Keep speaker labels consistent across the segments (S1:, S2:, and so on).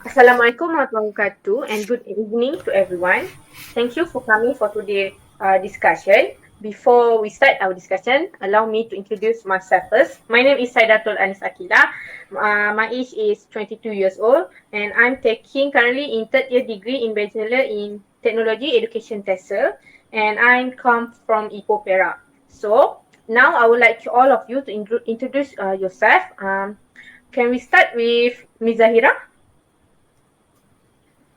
S1: Assalamualaikum warahmatullahi wabarakatuh and good evening to everyone. Thank you for coming for today's discussion. Before we start our discussion, allow me to introduce myself first. My name is SAIDATUL AQILAH. My age is 22 years old and I'm taking currently in third year degree in Bachelor in Technology Education TESOL and I come from Ipoh Perak. So now I would like all of you to introduce yourself. Can we start with Ms. Zahira?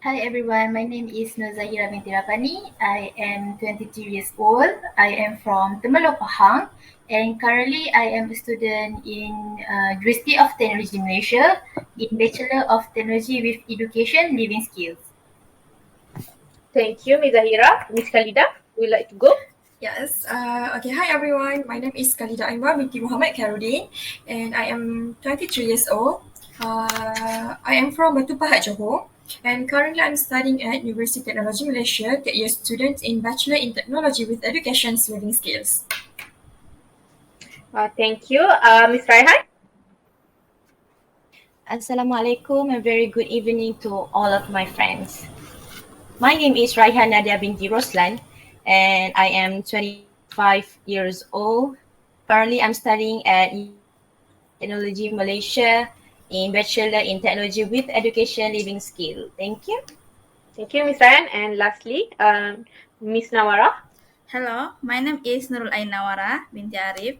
S2: Hi everyone, my name is NURZAHIRA binti RAPANI. I am 22 years old. I am from Temellow, Pahang, and currently I am a student in University of Technology Malaysia in Bachelor of Technology with Education Living Skills.
S1: Thank you, Ms. Zahira. Ms. KHAIRUDDIN, would you like to go?
S3: Yes. Okay. Hi everyone. My name is AIMA binti MUHAMMED KHAIRUDDIN, and I am 23 years old. I am from Batu Pahat, Johor, and currently I'm studying at University of Technology Malaysia, third year student in Bachelor in Technology with Education Living Skills.
S1: Thank you, Ms. RAIHAN.
S4: Assalamualaikum and very good evening to all of my friends. My name is RAIHAN NADIA binti ROSLAN and I am 25 years old. Currently I'm studying at Technology Malaysia in Bachelor in Technology with Education Living Skill. Thank you.
S1: Thank you, Ms. RAIHAN. And lastly, Ms. Nawwarah.
S5: Hello, my name is Nurulain Nawwarah binti ARIF.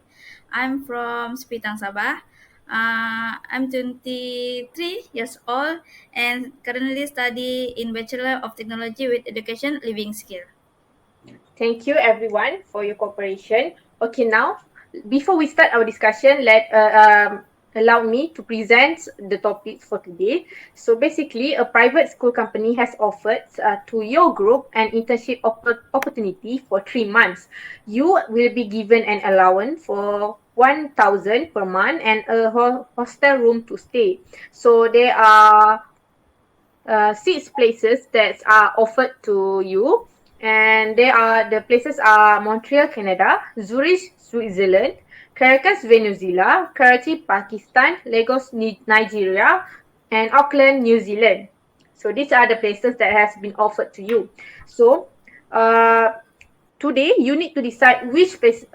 S5: I'm from Sepitang, Sabah. I'm 23 years old and currently study in Bachelor of Technology with Education Living Skill.
S1: Thank you everyone for your cooperation. Okay, now, before we start our discussion, allow me to present the topics for today. So basically, a private school company has offered to your group an internship opportunity for 3 months. You will be given an allowance for 1,000 per month and a hostel room to stay. So there are 6 places that are offered to you. And the places are Montreal, Canada, Zurich, Switzerland, Caracas, Venezuela, Karachi, Pakistan, Lagos, Nigeria, and Auckland, New Zealand. So these are the places that has been offered to you. So today you need to decide which place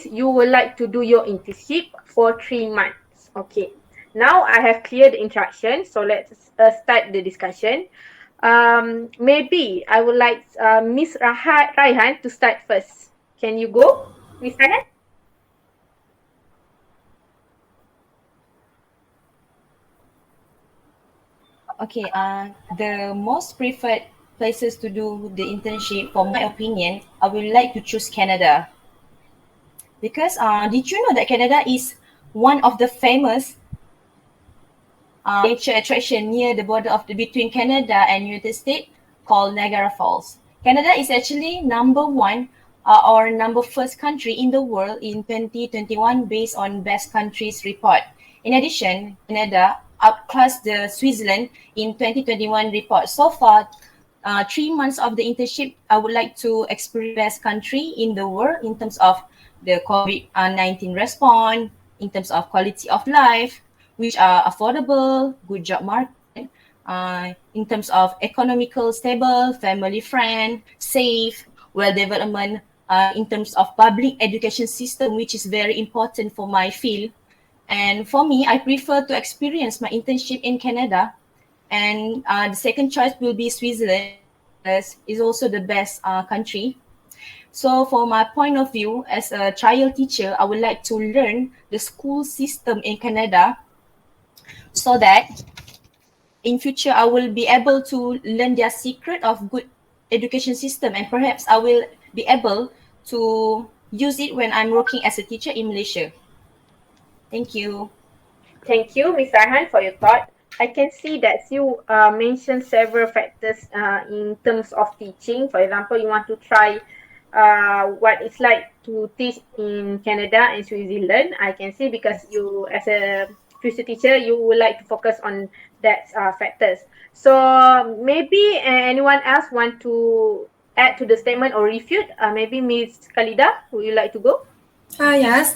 S1: you would like to do your internship for 3 months. Okay. Now I have cleared the instruction, so let's start the discussion. Maybe I would like Miss RAIHAN to start first. Can you go, Miss RAIHAN?
S4: Okay, the most preferred places to do the internship, for my opinion, I would like to choose Canada. Because did you know that Canada is one of the famous nature attraction near the border between Canada and United States called Niagara Falls. Canada is actually number one or number first country in the world in 2021 based on Best Countries report. In addition, Canada outclassed the Switzerland in 2021 report. So far, 3 months of the internship, I would like to experience best country in the world in terms of the COVID-19 response, in terms of quality of life, which are affordable, good job market, in terms of economical, stable, family friend, safe, well development, in terms of public education system, which is very important for my field. And for me, I prefer to experience my internship in Canada. And the second choice will be Switzerland, as is also the best country. So for my point of view, as a trial teacher, I would like to learn the school system in Canada so that in future I will be able to learn their secret of good education system, and perhaps I will be able to use it when I'm working as a teacher in Malaysia. Thank you.
S1: Thank you, Ms. RAIHAN, for your thought. I can see that you mentioned several factors in terms of teaching. For example, you want to try what it's like to teach in Canada and Switzerland. I can see because you, as a future teacher, you would like to focus on that factors. So maybe anyone else want to add to the statement or refute? Maybe Ms. KHAIRUDDIN, would you like to go?
S3: Yes.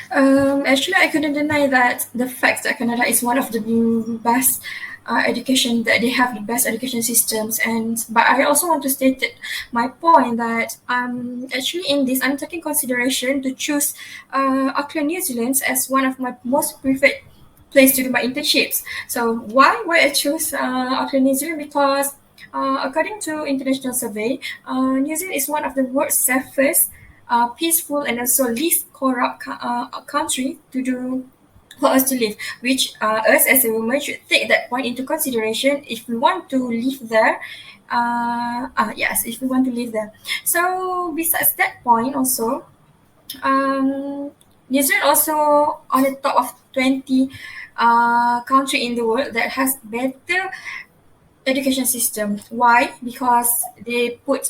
S3: Actually, I couldn't deny that the fact that Canada is one of the best education, that they have the best education systems. But I also want to state that my point that actually in this I'm taking consideration to choose Auckland, New Zealand as one of my most preferred place to do my internships. So why I choose Auckland, New Zealand? Because according to international survey, New Zealand is one of the world's safest, peaceful, and also least corrupt country to do for us to live, which us as a woman should take that point into consideration if we want to live there. Yes, if we want to live there. So besides that point also, New Zealand also on the top of 20 country in the world that has better education system. Why? Because they put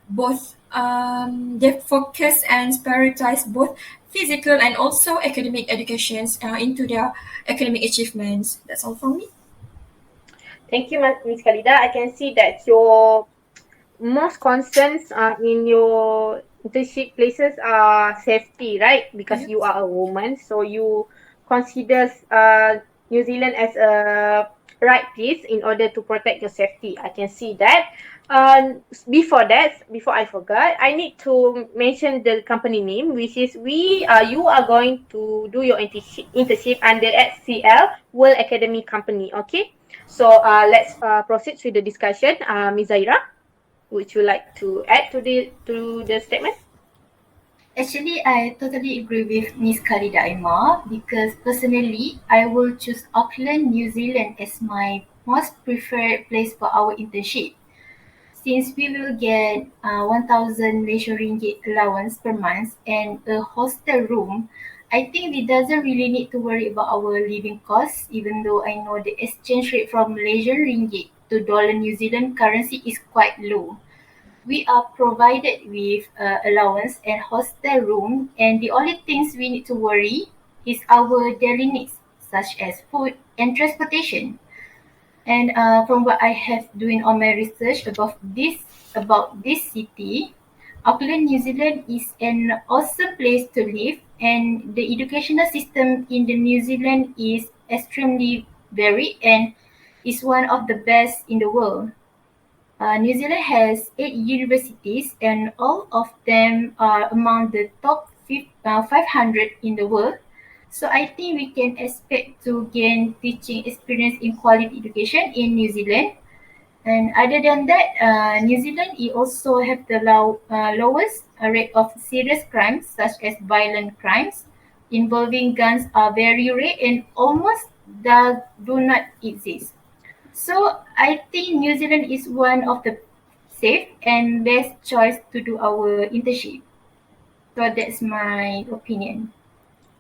S3: both, they focus and prioritize both physical and also academic educations into their academic achievements. That's all from me.
S1: Thank you, Ms. Khalida. I can see that your most concerns in your internship places are safety, right? Because
S3: Yes.
S1: you are a woman, so you consider New Zealand as a right place in order to protect your safety. I can see that. Before I forgot, I need to mention the company name, which is you are going to do your internship under HCL World Academy Company. Okay, so let's proceed with the discussion. Ms. Zaira, would you like to add to the statement?
S2: Actually, I totally agree with Miss Khalida Aima because personally, I will choose Auckland, New Zealand as my most preferred place for our internship. Since we will get 1,000 Malaysian ringgit allowance per month and a hostel room, I think we doesn't really need to worry about our living costs, even though I know the exchange rate from Malaysian ringgit to dollar New Zealand currency is quite low. We are provided with allowance and hostel room, and the only things we need to worry is our daily needs, such as food and transportation. And from what I have doing on my research about this city, Auckland, New Zealand is an awesome place to live, and the educational system in the New Zealand is extremely varied and is one of the best in the world. New Zealand has 8 universities, and all of them are among the top 500 in the world. So I think we can expect to gain teaching experience in quality education in New Zealand. And other than that, New Zealand also have the lowest rate of serious crimes such as violent crimes involving guns are very rare and almost do not exist. So I think New Zealand is one of the safe and best choice to do our internship. So that's my opinion.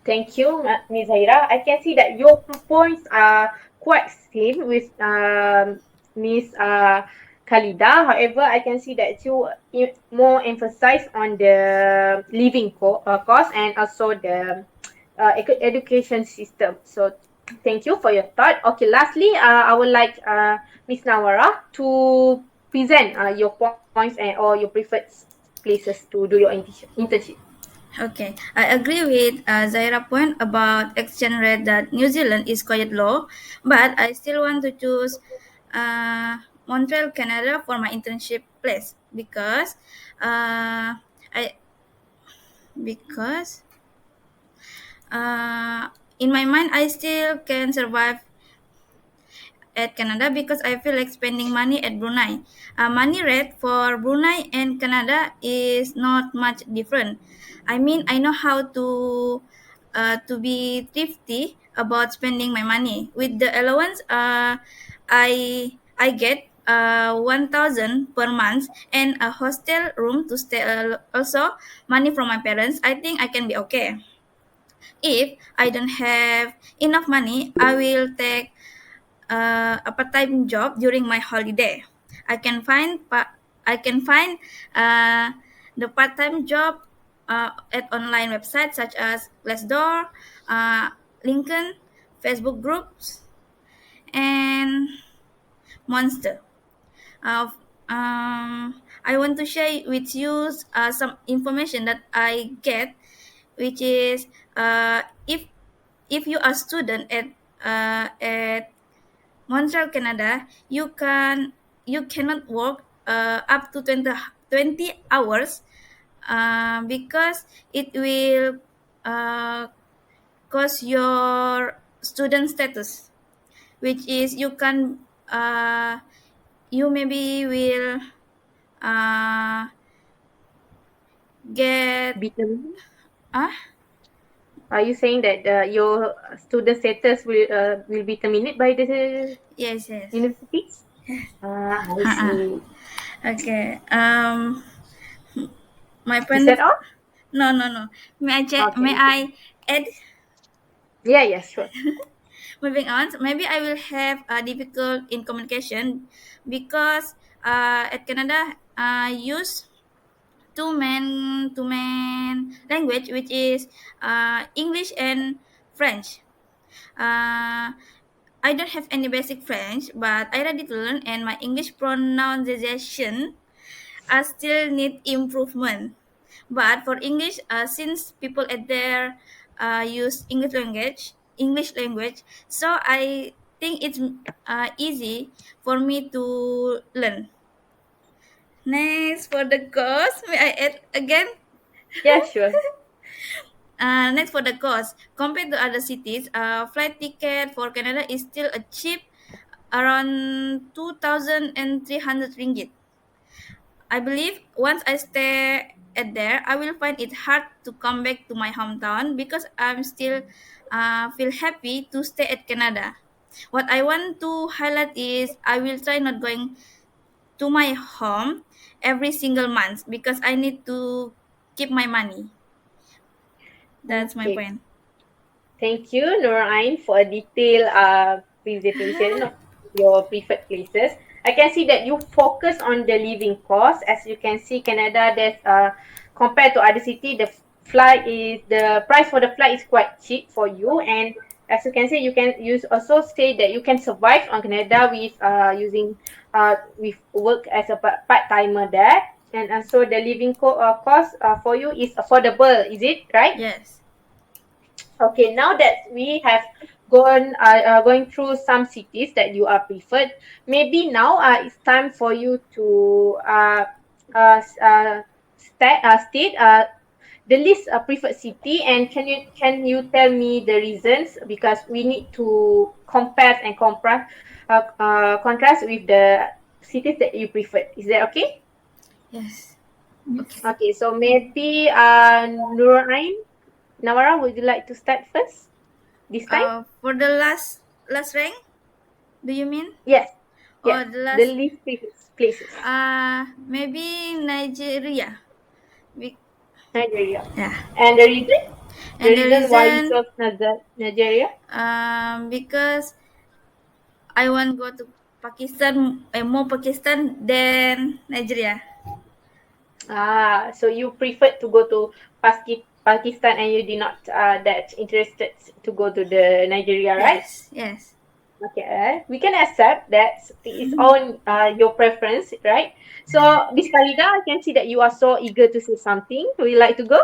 S1: Thank you, Ms. Zaira. I can see that your points are quite same with Ms. Khalida. However, I can see that you more emphasize on the living cost and also the education system. So thank you for your thought. Okay, lastly, I would like Ms. Nawwarah to present your points or your preferred places to do your internship.
S5: Okay, I agree with Zaira point about exchange rate that New Zealand is quite low, but I still want to choose Montreal, Canada for my internship place I because uh, in my mind I still can survive at Canada because I feel like spending money at Brunei. Money rate for Brunei and Canada is not much different. I mean, I know how to be thrifty about spending my money. With the allowance, I get 1,000 per month and a hostel room to stay. Also, money from my parents. I think I can be okay. If I don't have enough money, I will take a part-time job during my holiday. I can find I can find uh, the part-time job at online websites such as Glassdoor, Lincoln, Facebook groups, and Monster. Uh, I want to share with you some information that I get, which is if you are student at Montreal, Canada, you cannot work up to 20 hours because it will cause your student status, which is you maybe will get
S1: Be terminated?
S5: ah
S1: Are you saying that your student status will be terminated by the
S5: yes.
S1: universities? I see.
S5: Okay. My
S1: Is
S5: point.
S1: that all?
S5: No. May
S1: Okay.
S5: I add?
S1: Yeah, sure.
S5: Moving on, maybe I will have a difficult in communication because at Canada use two main language, which is English and French. Uh, I don't have any basic French, but I ready to learn, and my English pronunciation still need improvement. But for English, since people at there use English language, so I think it's easy for me to learn. Next, for the cost, may I add again?
S1: Yeah, sure.
S5: Next, for the cost, compared to other cities, flight ticket for Canada is still a cheap, around 2,300 ringgit. I believe once I stay at there, I will find it hard to come back to my hometown because I'm still feel happy to stay at Canada. What I want to highlight is I will try not going to my home every single month because I need to keep my money. That's my
S1: Okay.
S5: point.
S1: Thank you, Nurulain, for a detailed presentation of your preferred places. I can see that you focus on the living cost. As you can see, Canada, there's compared to other city, the price for the flight is quite cheap for you. And as you can see, you can use also say that you can survive on Canada with with work as a part timer there. And also the living cost for you is affordable. Is it right?
S5: Yes.
S1: Okay, now that we have going through some cities that you are preferred, maybe now it's time for you to state the least preferred city, and can you tell me the reasons, because we need to compare and contrast with the cities that you preferred. Is that okay?
S5: Yes.
S1: Okay, so maybe Nawwarah, would you like to start first this time?
S5: For the last rank, do you mean?
S1: Yes,
S5: Or
S1: yes.
S5: the
S1: The
S5: last?
S1: least places.
S5: Maybe Nigeria. Be-
S1: Nigeria.
S5: yeah.
S1: And the reason? The
S5: And the
S1: reason why you
S5: reason,
S1: chose Nigeria?
S5: because I want go to Pakistan, more Pakistan than Nigeria.
S1: So you preferred to go to Pakistan, and you did not that interested to go to the Nigeria, right?
S5: Yes.
S1: Okay, we can accept that it's on your preference, right? So, Miss Khalida, I can see that you are so eager to say something. Would you like to go?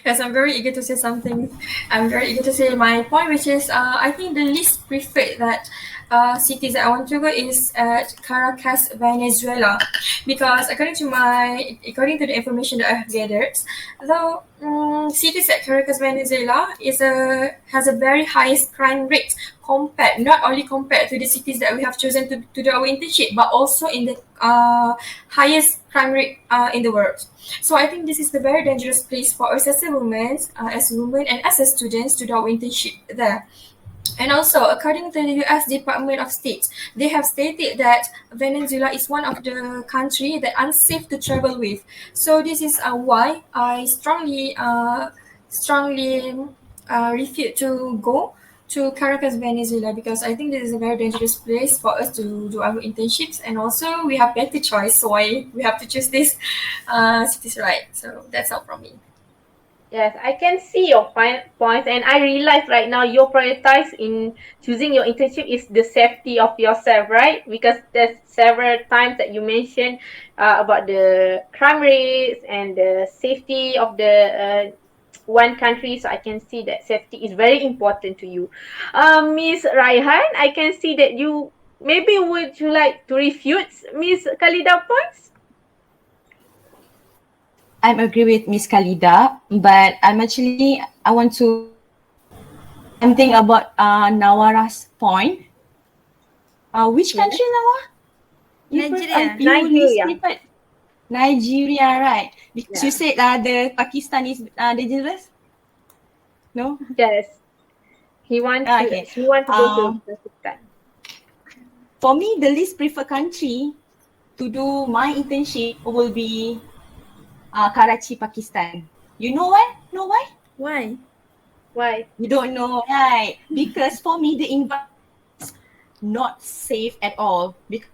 S3: Yes, I'm very eager to say something. I'm very eager to say my point, which is I think the least preferred that cities that I want to go is at Caracas, Venezuela, because according to the information that I have gathered, though cities at Caracas, Venezuela has a very highest crime rate compared, not only compared to the cities that we have chosen to do our internship, but also in the highest crime rate in the world. So I think this is the very dangerous place for us as women and as a students to do our internship there. And also, according to the U.S. Department of State, they have stated that Venezuela is one of the country that unsafe to travel with. So this is why I strongly refuse to go to Caracas, Venezuela, because I think this is a very dangerous place for us to do our internships, and also we have better choice, so why we have to choose this cities, right? So that's all from me.
S1: Yes, I can see your points, and I realize right now your prioritize in choosing your internship is the safety of yourself, right? Because there's several times that you mentioned about the crime rates and the safety of the one country. So I can see that safety is very important to you. Miss Raihan, I can see that you maybe would you like to refute Miss Khalida points?
S4: I'm agree with Miss Khalida, but I want to something about Nawwarah's point. Which country, Nawwarah?
S5: Nigeria.
S1: Nigeria.
S4: Nigeria, right? Because
S1: Yeah.
S4: you said the Pakistan is dangerous. No?
S1: Yes. He wants to.
S4: Okay.
S1: She wants to go to Pakistan.
S4: For me, the least preferred country to do my internship will be Karachi, Pakistan. You know why? Know why?
S5: Why?
S1: Why?
S4: You don't know, right? Because for me, the environment is not safe at all. Because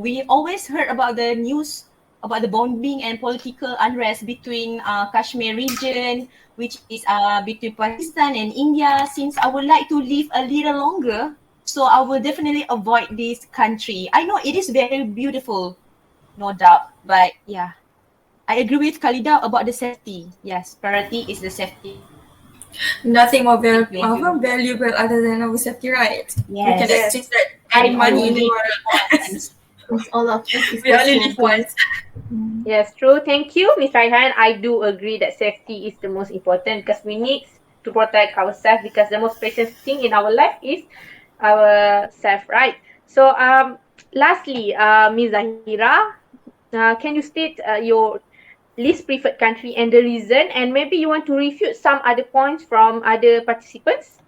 S4: we always heard about the news about the bombing and political unrest between Kashmir region, which is between Pakistan and India. Since I would like to live a little longer, so I will definitely avoid this country. I know it is very beautiful, no doubt, but yeah. I agree with Khalida about the safety. Yes, priority is the safety.
S3: Nothing more
S4: Thank you.
S3: valuable other than our safety, right? We can
S4: Yes.
S3: exchange that any money in the world.
S2: Because all of us is
S3: We only
S2: also
S3: live once.
S1: Yes, true. Thank you, Miss Raihan. I do agree that safety is the most important because we need to protect ourselves because the most precious thing in our life is ourself, right? So, lastly, Miss Zahira, can you state your least preferred country and the reason, and maybe you want to refute some other points from other participants?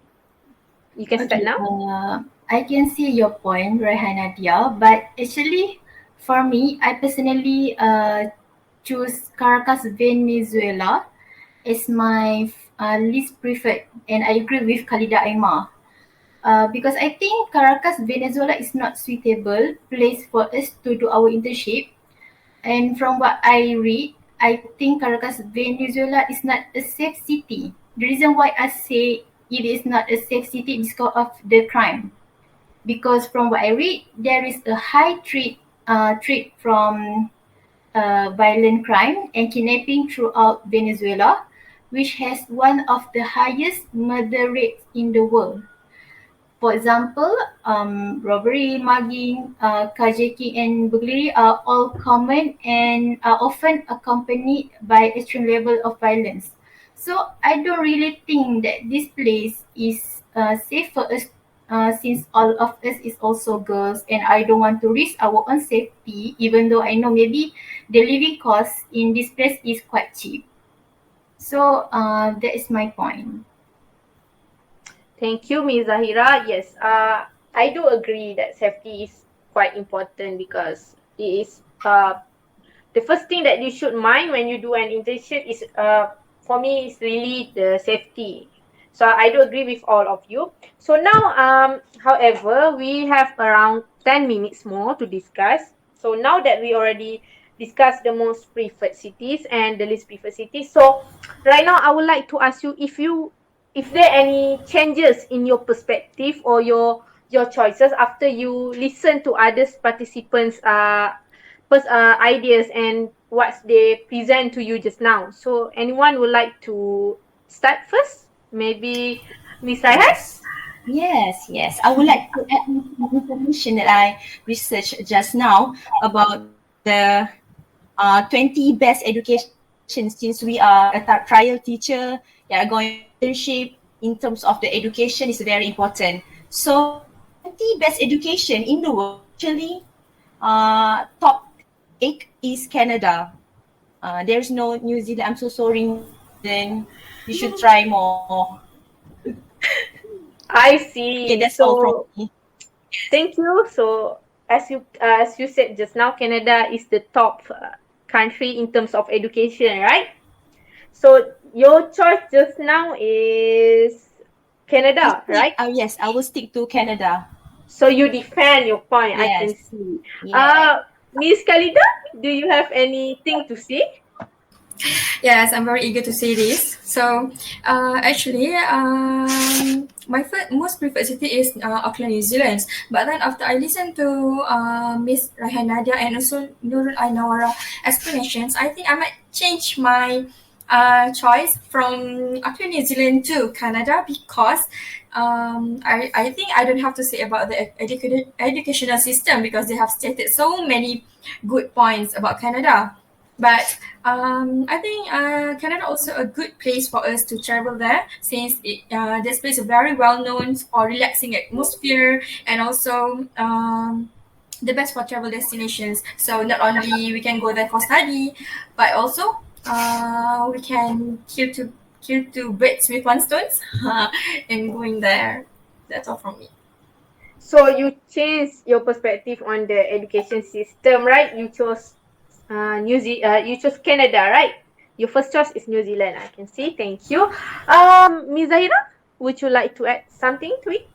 S1: You can start
S2: Okay,
S1: now.
S2: I can see your point, Raihan Nadia, but actually, for me, I personally choose Caracas, Venezuela as my least preferred, and I agree with Khalida AIMA. Because I think Caracas, Venezuela is not suitable place for us to do our internship. And from what I read, I think Caracas, Venezuela is not a safe city. The reason why I say it is not a safe city is because of the crime. Because from what I read, there is a high threat from violent crime and kidnapping throughout Venezuela, which has one of the highest murder rates in the world. For example, robbery, mugging, carjacking, and burglary are all common and are often accompanied by extreme level of violence. So I don't really think that this place is safe for us since all of us is also girls and I don't want to risk our own safety even though I know maybe the living cost in this place is quite cheap. So that is my point.
S1: Thank you, Ms. Zahira. Yes, I do agree that safety is quite important because it is the first thing that you should mind when you do an internship is for me is really the safety. So I do agree with all of you. So now, however, we have around 10 minutes more to discuss. So now that we already discussed the most preferred cities and the least preferred cities, so right now I would like to ask you if there are any changes in your perspective or your choices after you listen to others participants ideas and what they present to you just now. So anyone would like to start first? Maybe Miss Raihan?
S4: Yes. I would like to add some information that I researched just now about the 20 best education since we are a trial teacher, yeah, going internship in terms of the education is very important. So 20 best education in the world, actually, top 8 is Canada. There's no New Zealand. I'm so sorry. Then you should try more.
S1: I
S4: Okay,
S1: see.
S4: that's all from
S1: So
S4: me.
S1: thank you. So as you said just now, Canada is the top country in terms of education, right? So your choice just now is Canada, right?
S4: Yes, I will stick to Canada.
S1: So you defend your point. I can
S4: Yes.
S1: see.
S4: Yeah.
S1: Miss Khalida, do you have anything to say?
S3: Yes, I'm very eager to say this. So, actually, my most preferred city is Auckland, New Zealand. But then after I listened to Miss Raihan Nadia and also Nurulain Nawwarah explanations, I think I might change my choice from actually New Zealand to Canada because I think I don't have to say about the educational system because they have stated so many good points about Canada. But I think Canada also a good place for us to travel there since this place is very well known for relaxing atmosphere and also the best for travel destinations. So not only we can go there for study, but also we can kill two birds with one stone and going there. That's all from me.
S1: So you changed your perspective on the education system, right? You chose you chose Canada, right? Your first choice is New Zealand. I can see. Thank you. Ms. Zahira, would you like to add something to it?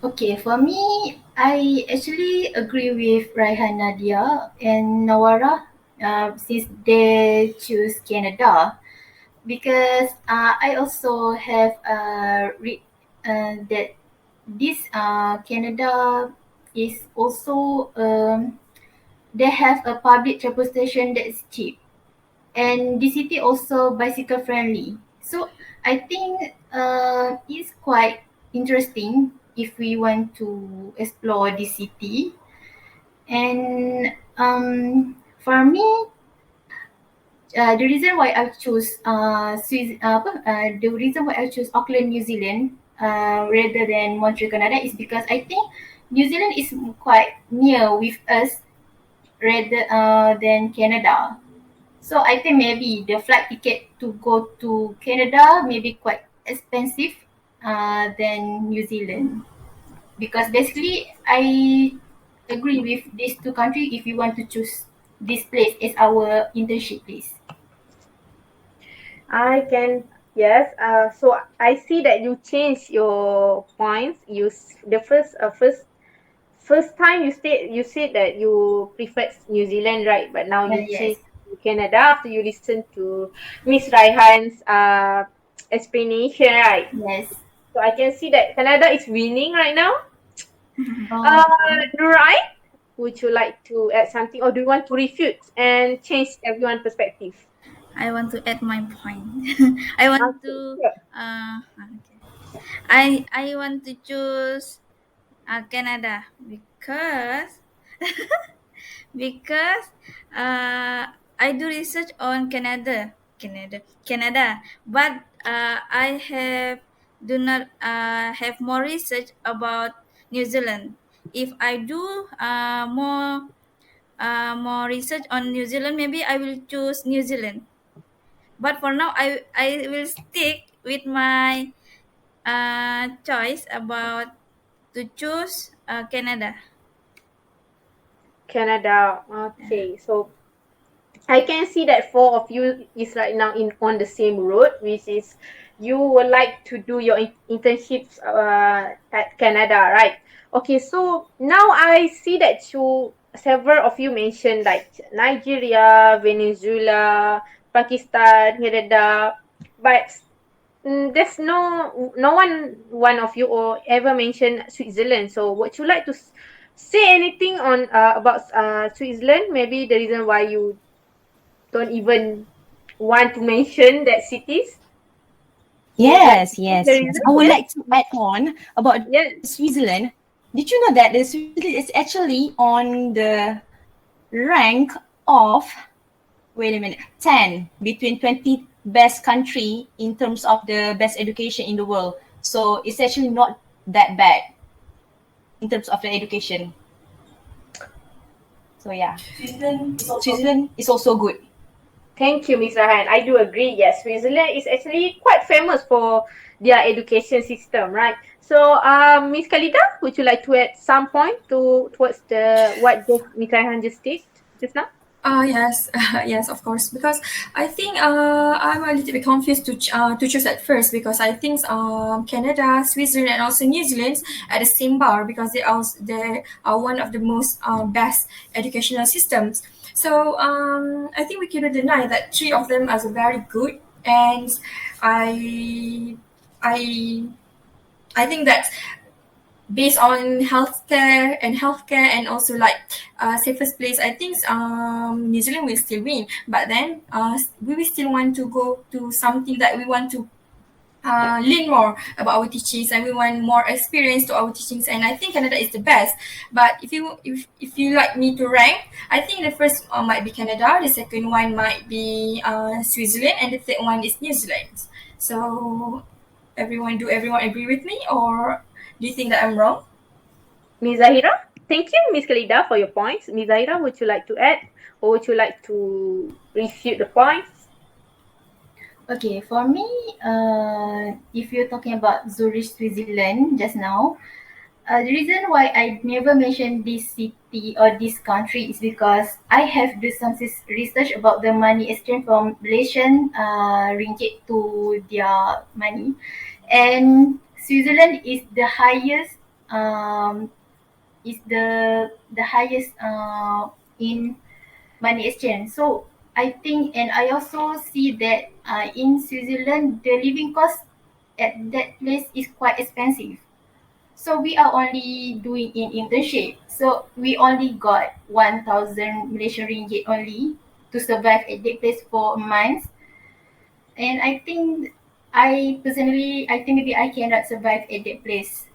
S2: Okay, for me, I actually agree with RAIHAN, Nadia and Nawwarah since they choose Canada because I also have read that this Canada is also they have a public transportation that is cheap and the city also bicycle friendly. So I think it's quite interesting if we want to explore the city. And for me, the reason why I choose the reason why I choose Auckland, New Zealand, rather than Montreal, Canada, is because I think New Zealand is quite near with us rather than Canada. So I think maybe the flight ticket to go to Canada may be quite expensive than New Zealand because basically I agree with these two countries if you want to choose this place as our internship place.
S1: I can, yes. So I see that you changed your points. The first time you said that you preferred New Zealand, right? But now you
S2: Yes,
S1: changed to Canada after you listened to Miss Raihan's explanation, right?
S2: yes.
S1: So I can see that Canada is winning right now.
S2: Oh,
S1: Nurulain, would you like to add something, or do you want to refute and change everyone's perspective?
S5: I want to add my point. I want
S1: Okay,
S5: to
S1: sure.
S5: okay. I want to choose Canada because because I do research on Canada, but I do not have more research about New Zealand. If I do more research on New Zealand, maybe I will choose New Zealand. But for now, I will stick with my choice about to choose Canada.
S1: Canada. Okay, so I can see that four of you is right now on the same road, which is you would like to do your internships at Canada, right? Okay, so now I see that several of you mentioned like Nigeria, Venezuela, Pakistan, Canada, but there's no one of you or ever mentioned Switzerland. So would you like to say anything on about Switzerland? Maybe the reason why you don't even want to mention that cities. Would like to
S4: Yes,
S1: say the
S4: yes, yes.
S1: reason?
S4: I would
S1: Yes,
S4: like to add on about
S1: yes.
S4: Switzerland. Did you know that the Switzerland is actually on the rank of, wait a minute, 10 between 20 best country in terms of the best education in the world. So it's actually not that bad in terms of the education. So yeah, Switzerland is also good.
S1: Thank you, Ms. Rahan. I do agree. Yes, Switzerland is actually quite famous for their education system, right? So, Ms. Khalida, would you like to add some point towards what Ms. Rahan just did just now?
S3: Yes, yes, of course. Because I think I'm a little bit confused to choose at first because I think Canada, Switzerland, and also New Zealand at the same bar because they are one of the most best educational systems. So I think we cannot deny that three of them are very good, and I I think that based on healthcare and also like safest place, I think New Zealand will still win. But then we will still want to go to something that we want to learn more about our teachings, and we want more experience to our teachings, and I think Canada is the best. But if you like me to rank, I think the first might be Canada, the second one might be Switzerland, and the third one is New Zealand. So everyone agree with me, or do you think that I'm wrong?
S1: Ms. Zahira, thank you, Ms. Khalida, for your points. Ms. Zahira, would you like to add, or would you like to refute the points?
S2: Okay, for me, if you're talking about Zurich, Switzerland just now, the reason why I never mentioned this city or this country is because I have do some research about the money exchange from Malaysian ringgit to their money, and Switzerland is the highest in money exchange. So I think, and I also see that in Switzerland, the living cost at that place is quite expensive. So we are only doing in internship. So we only got 1,000 Malaysian ringgit only to survive at that place for a month. And I think I think maybe I cannot survive at that place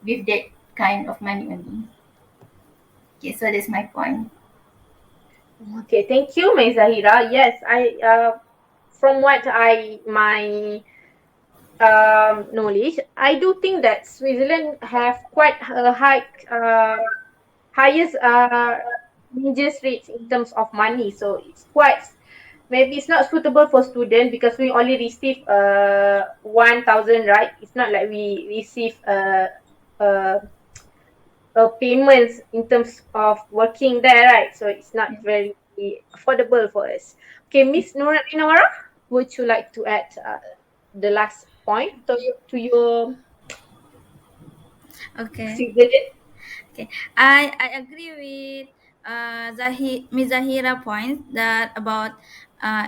S2: with that kind of money only. Okay, so that's my point.
S1: Okay, thank you, Ms. Zahira. Yes, from what my knowledge, I do think that Switzerland have quite a highest interest rates in terms of money. So it's quite, maybe it's not suitable for students because we only receive 1,000, right? It's not like we receive uh, payments in terms of working there, right? So it's not very affordable for us. Okay, Miss Nawwarah, would you like to add the last point to your
S5: Okay.
S1: Switzerland?
S5: Okay, I agree with Ms. Zahira point that about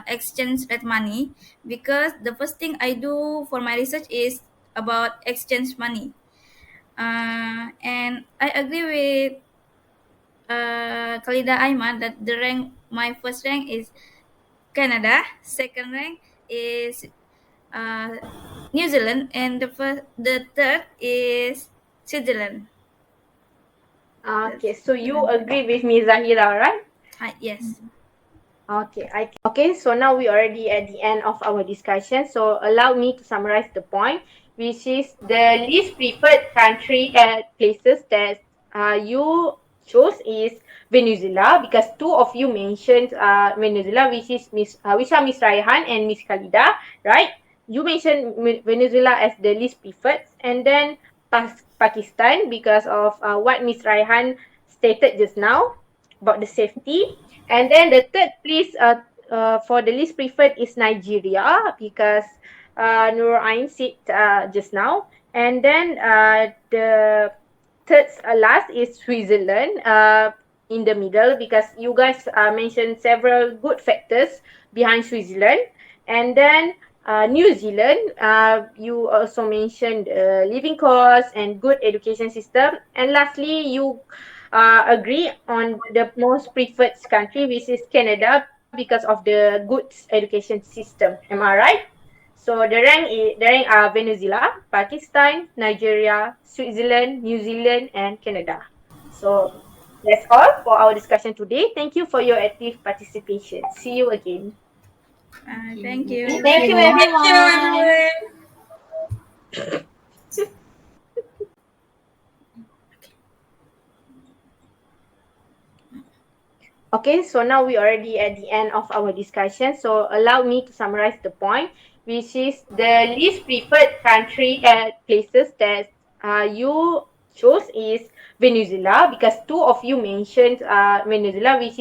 S5: exchange rate money, because the first thing I do for my research is about exchange money. And I agree with KHAIRUDDIN AIMA that my first rank is Canada, second rank is uh, New Zealand, and the third is Switzerland.
S1: Okay, so you agree with Miss Zahira, right?
S5: Yes.
S1: Okay, so now we already at the end of our discussion. So allow me to summarize the point, which is the least preferred country at places that you chose is Venezuela, because two of you mentioned Venezuela, which are Miss Raihan and Miss Khalida, right? You mentioned Venezuela as the least preferred, and then Pakistan because of what Miss Raihan stated just now about the safety. And then the third place for the least preferred is Nigeria because Nurulain said just now. And then the third last is Switzerland in the middle because you guys mentioned several good factors behind Switzerland. And then New Zealand, you also mentioned living costs and good education system. And lastly, you agree on the most preferred country, which is Canada, because of the good education system. Am I right? So the rank are Venezuela, Pakistan, Nigeria, Switzerland, New Zealand, and Canada. So that's all for our discussion today. Thank you for your active participation. See you again.
S5: Thank you.
S4: Thank you, everyone.
S3: Thank you, everyone.
S1: Okay, so now we already at the end of our discussion. So allow me to summarize the point, which is the least preferred country at places that you chose is Venezuela, because two of you mentioned Venezuela, which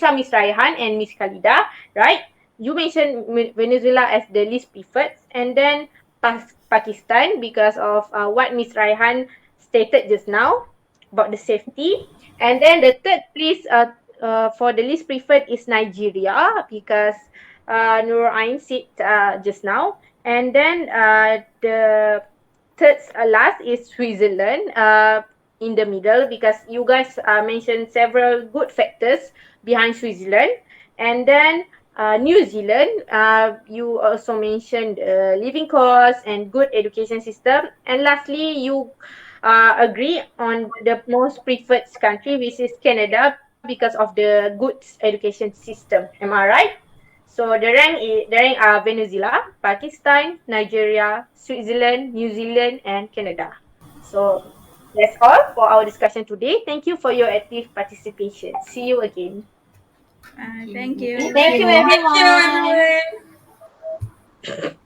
S1: are Miss Raihan and Miss Khalida, right? You mentioned Venezuela as the least preferred, and then Pakistan because of what Miss Raihan stated just now about the safety. And then the third place for the least preferred is Nigeria because Nurulain said just now. And then the third last is Switzerland, in the middle, because you guys mentioned several good factors behind Switzerland. And then New Zealand, you also mentioned living costs and good education system. And lastly, you agree on the most preferred country, which is Canada, because of the good education system. Am I right? So the rank are Venezuela, Pakistan, Nigeria, Switzerland, New Zealand, and Canada. So that's all for our discussion today. Thank you for your active participation. See you again.
S5: Thank you.
S4: Thank you,
S3: Thank you,
S4: everyone.
S3: everyone.